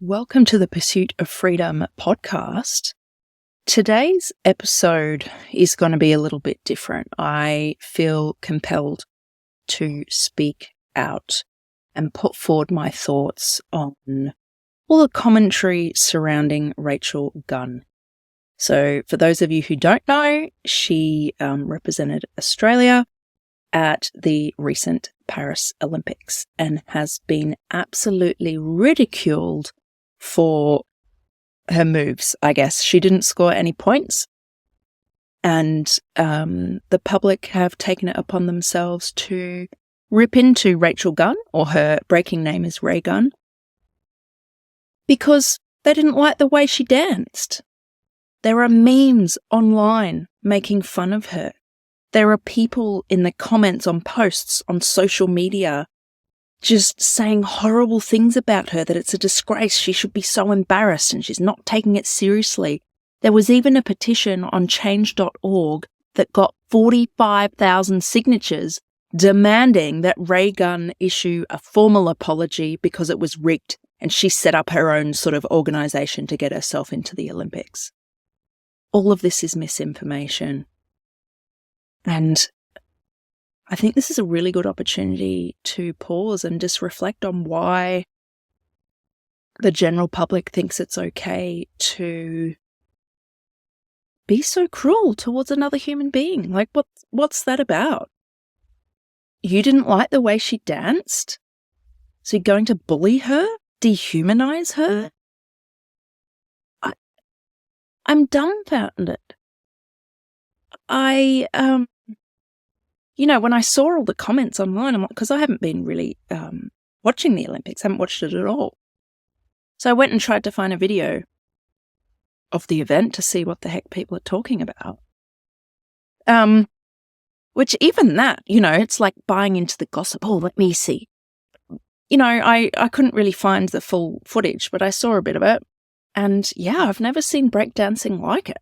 Welcome to the Pursuit of Freedom podcast. Today's episode is going to be a little bit different. I feel compelled to speak out and put forward my thoughts on all the commentary surrounding Rachel Gunn. So for those of you who don't know, she represented Australia at the recent Paris Olympics and has been absolutely ridiculed for her moves, I guess. She didn't score any points, and the public have taken it upon themselves to rip into Rachel Gunn, or her breaking name is Ray Gunn, because they didn't like the way she danced. There are memes online making fun of her. There are people in the comments on posts on social media just saying horrible things about her, that it's a disgrace, she should be so embarrassed and she's not taking it seriously. There was even a petition on change.org that got 45,000 signatures demanding that Ray Gunn issue a formal apology because it was rigged and she set up her own sort of organisation to get herself into the Olympics. All of this is misinformation. And I think this is a really good opportunity to pause and just reflect on why the general public thinks it's okay to be so cruel towards another human being. Like, what's that about? You didn't like the way she danced? So you're going to bully her? Dehumanize her? I'm dumbfounded. When I saw all the comments online, because I haven't been really watching the Olympics, haven't watched it at all. So I went and tried to find a video of the event to see what the heck people are talking about. Which even that, it's like buying into the gossip. Oh, let me see. I couldn't really find the full footage, but I saw a bit of it. And yeah, I've never seen breakdancing like it.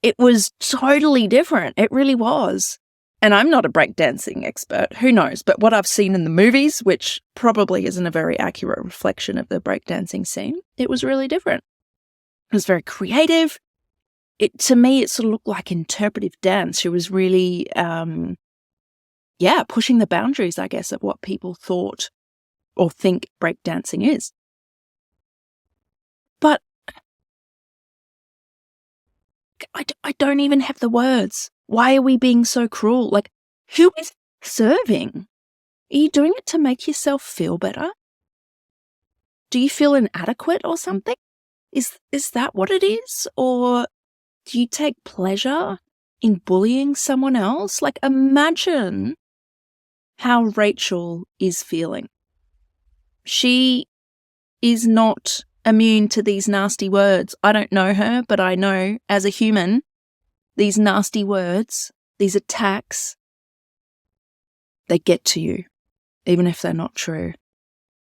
It was totally different. It really was. And I'm not a breakdancing expert, who knows? But what I've seen in the movies, which probably isn't a very accurate reflection of the breakdancing scene, it was really different. It was very creative. To me, it sort of looked like interpretive dance. She was really, pushing the boundaries, I guess, of what people thought or think breakdancing is. But I don't even have the words. Why are we being so cruel? Like, who is serving? Are you doing it to make yourself feel better? Do you feel inadequate or something? Is that what it is? Or do you take pleasure in bullying someone else? Like, imagine how Rachel is feeling. She is not immune to these nasty words. I don't know her, but I know as a human, these nasty words, these attacks, they get to you, even if they're not true.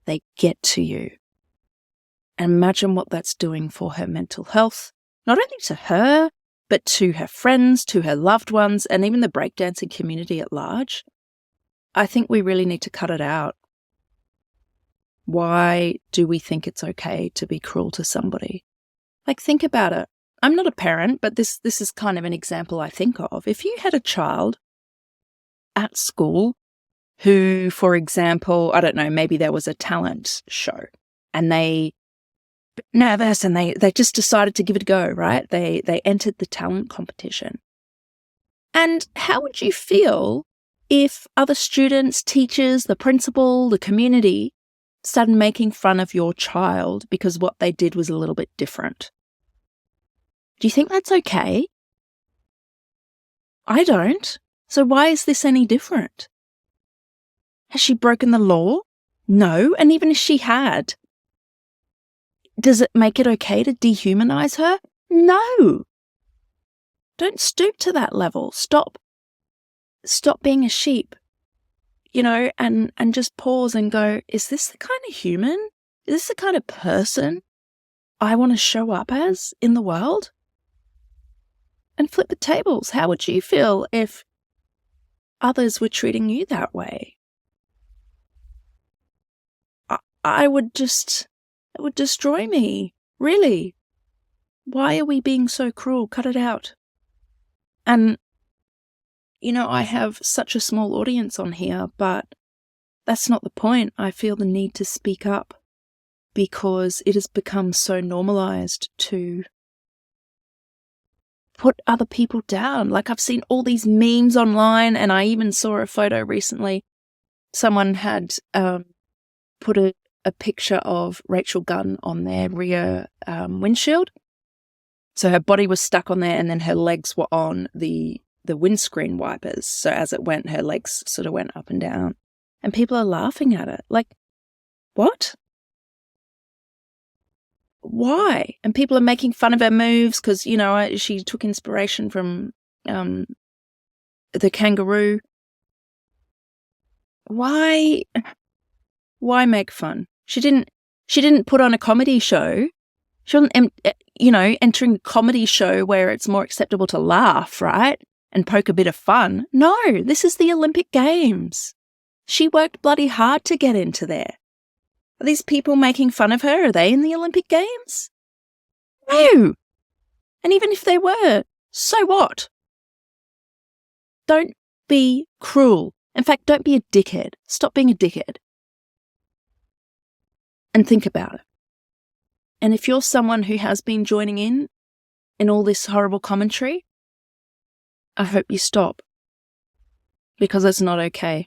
They get to you. And imagine what that's doing for her mental health, not only to her, but to her friends, to her loved ones, and even the breakdancing community at large. I think we really need to cut it out. Why do we think it's okay to be cruel to somebody? Like, think about it. I'm not a parent, but this is kind of an example I think of. If you had a child at school who, for example, I don't know, maybe there was a talent show and they nervous and they just decided to give it a go, right? They entered the talent competition. And how would you feel if other students, teachers, the principal, the community started making fun of your child because what they did was a little bit different? Do you think that's okay? I don't. So why is this any different? Has she broken the law? No. And even if she had, does it make it okay to dehumanize her? No. Don't stoop to that level. Stop being a sheep, and just pause and go, is this the kind of human? Is this the kind of person I want to show up as in the world? And flip the tables. How would you feel if others were treating you that way? I would just It would destroy me. Really. Why are we being so cruel? Cut it out. And, I have such a small audience on here, but that's not the point. I feel the need to speak up because it has become so normalized to put other people down. Like, I've seen all these memes online, and I even saw a photo recently. Someone had put a picture of Rachel Gunn on their rear windshield. So her body was stuck on there, and then her legs were on the windscreen wipers. So as it went, her legs sort of went up and down. And people are laughing at it. Like, what? Why? And people are making fun of her moves because, she took inspiration from the kangaroo. Why make fun? She didn't put on a comedy show. She wasn't, entering a comedy show where it's more acceptable to laugh, right? And poke a bit of fun. No, this is the Olympic Games. She worked bloody hard to get into there. Are these people making fun of her? Are they in the Olympic Games? No. And even if they were, so what? Don't be cruel. In fact, don't be a dickhead. Stop being a dickhead. And think about it. And if you're someone who has been joining in all this horrible commentary, I hope you stop. Because it's not okay.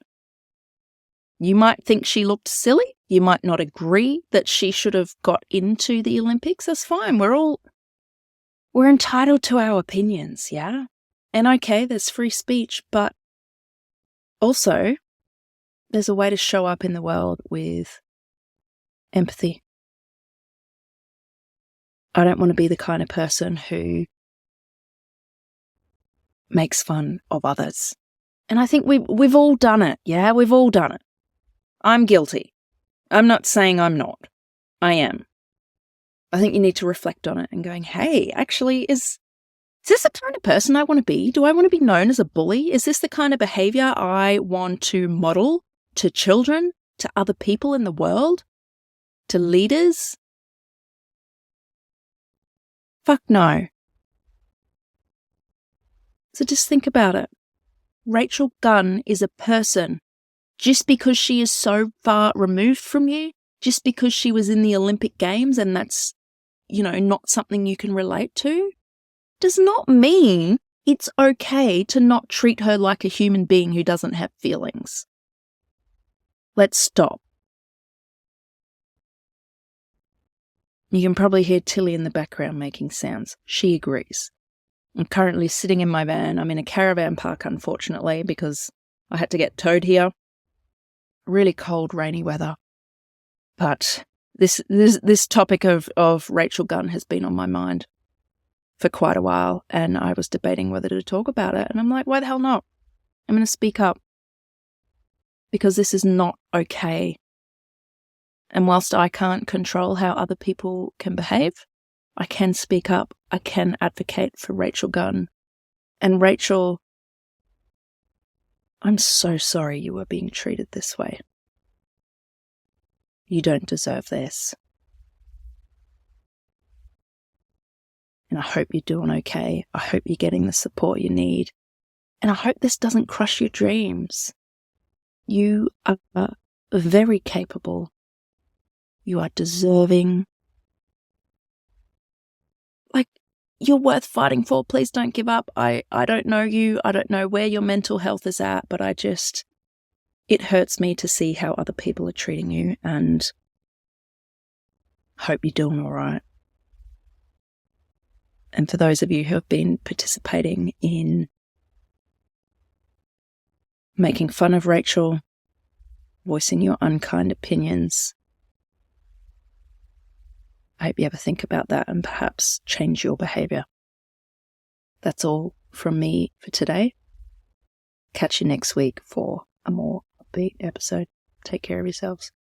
You might think she looked silly. You might not agree that she should have got into the Olympics. That's fine. We're entitled to our opinions, yeah? And okay, there's free speech, but also there's a way to show up in the world with empathy. I don't want to be the kind of person who makes fun of others. And I think we've all done it, yeah? We've all done it. I'm guilty. I'm not saying I'm not. I am. I think you need to reflect on it and going, hey, actually, is this the kind of person I want to be? Do I want to be known as a bully? Is this the kind of behavior I want to model to children, to other people in the world, to leaders? Fuck no. So just think about it. Rachel Gunn is a person. Just because she is so far removed from you, just because she was in the Olympic Games and that's, not something you can relate to, does not mean it's okay to not treat her like a human being who doesn't have feelings. Let's stop. You can probably hear Tilly in the background making sounds. She agrees. I'm currently sitting in my van. I'm in a caravan park, unfortunately, because I had to get towed here. Really cold, rainy weather. But this topic of Rachel Gunn has been on my mind for quite a while, and I was debating whether to talk about it, and I'm like, why the hell not? I'm going to speak up because this is not okay. And whilst I can't control how other people can behave, I can speak up. I can advocate for Rachel Gunn. And Rachel, I'm so sorry you were being treated this way. You don't deserve this. And I hope you're doing okay. I hope you're getting the support you need. And I hope this doesn't crush your dreams. You are very capable. You are deserving. Like, you're worth fighting for. Please don't give up. I don't know you. I don't know where your mental health is at, but it hurts me to see how other people are treating you, and hope you're doing all right. And for those of you who have been participating in making fun of Rachel, voicing your unkind opinions, I hope you ever think about that and perhaps change your behaviour. That's all from me for today. Catch you next week for a more upbeat episode. Take care of yourselves.